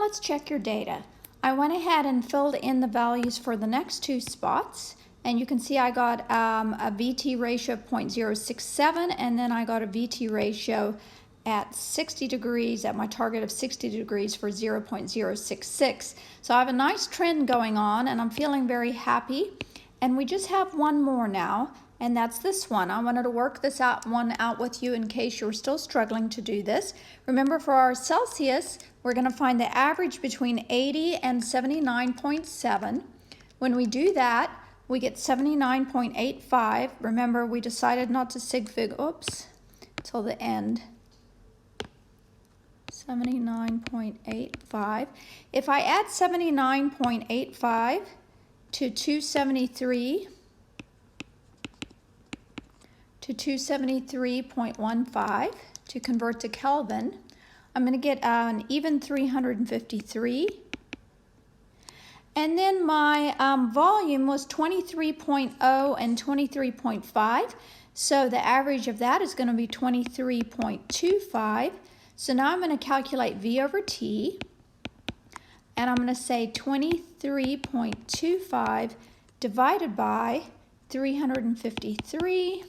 let's check your data. I went ahead and filled in the values for the next two spots, and you can see I got a VT ratio of 0.067, and then I got a VT ratio at 60 degrees, at my target of 60 degrees for 0.066. So I have a nice trend going on, and I'm feeling very happy. And we just have one more now, and that's this one. I wanted to work this one out with you in case you're still struggling to do this. Remember, for our Celsius, we're going to find the average between 80 and 79.7. When we do that, we get 79.85. Remember, we decided not to sig fig, till the end. 79.85. If I add 79.85 to 273 to 273.15 to convert to Kelvin, I'm going to get an even 353. And then my volume was 23.0 and 23.5. So the average of that is going to be 23.25. So now I'm going to calculate V over T. And I'm going to say 23.25 divided by 353.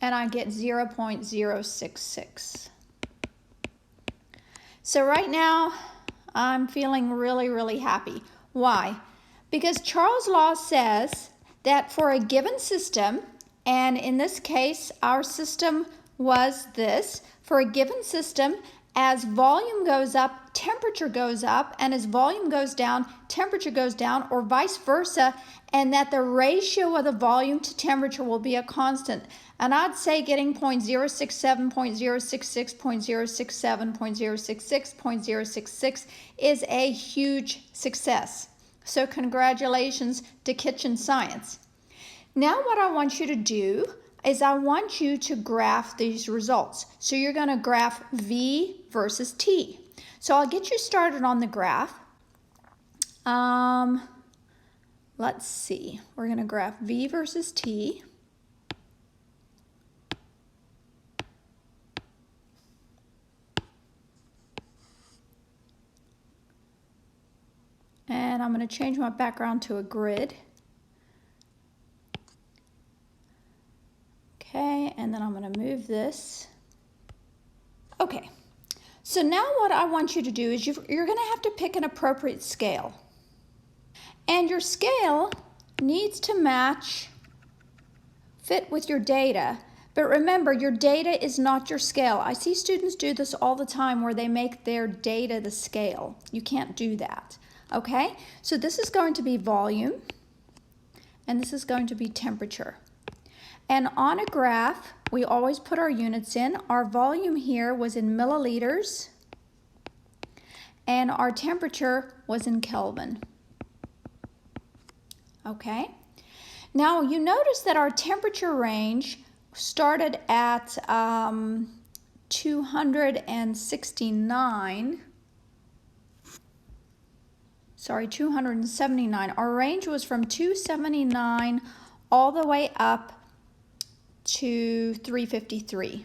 And I get 0.066. So right now, I'm feeling really, really happy. Why? Because Charles' law says that for a given system, and in this case, our system was this, for a given system, as volume goes up, temperature goes up, and as volume goes down, temperature goes down, or vice versa, and that the ratio of the volume to temperature will be a constant. And I'd say getting 0.067, 0.066, 0.067, 0.066, 0.066 is a huge success. So congratulations to kitchen science. Now what I want you to do is I want you to graph these results. So you're going to graph V versus T. So I'll get you started on the graph. Let's see. We're going to graph V versus T. And I'm going to change my background to a grid. Okay, and then I'm going to move this. Okay, so now what I want you to do is you're going to have to pick an appropriate scale. And your scale needs to fit with your data. But remember, your data is not your scale. I see students do this all the time where they make their data the scale. You can't do that. Okay, so this is going to be volume, and this is going to be temperature. And on a graph, we always put our units in. Our volume here was in milliliters, and our temperature was in Kelvin. Okay, now you notice that our temperature range started at 279. Our range was from 279 all the way up to 353.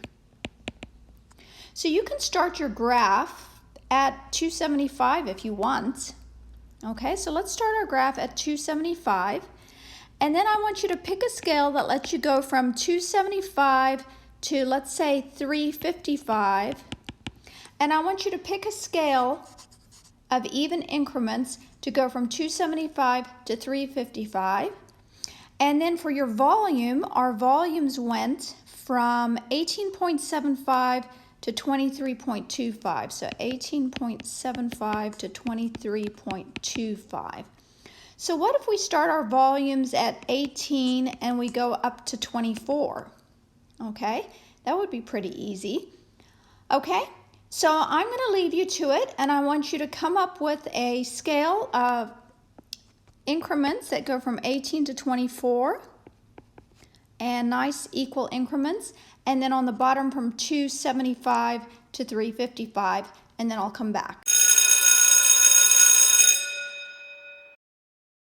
So you can start your graph at 275 if you want. Okay, so let's start our graph at 275. And then I want you to pick a scale that lets you go from 275 to, let's say, 355. And I want you to pick a scale of even increments to go from 275 to 355. And then for your volume, our volumes went from 18.75 to 23.25. So 18.75 to 23.25. So what if we start our volumes at 18 and we go up to 24? Okay, that would be pretty easy. Okay, so I'm going to leave you to it, and I want you to come up with a scale of increments that go from 18 to 24, and nice equal increments, and then on the bottom from 275 to 355, and then I'll come back.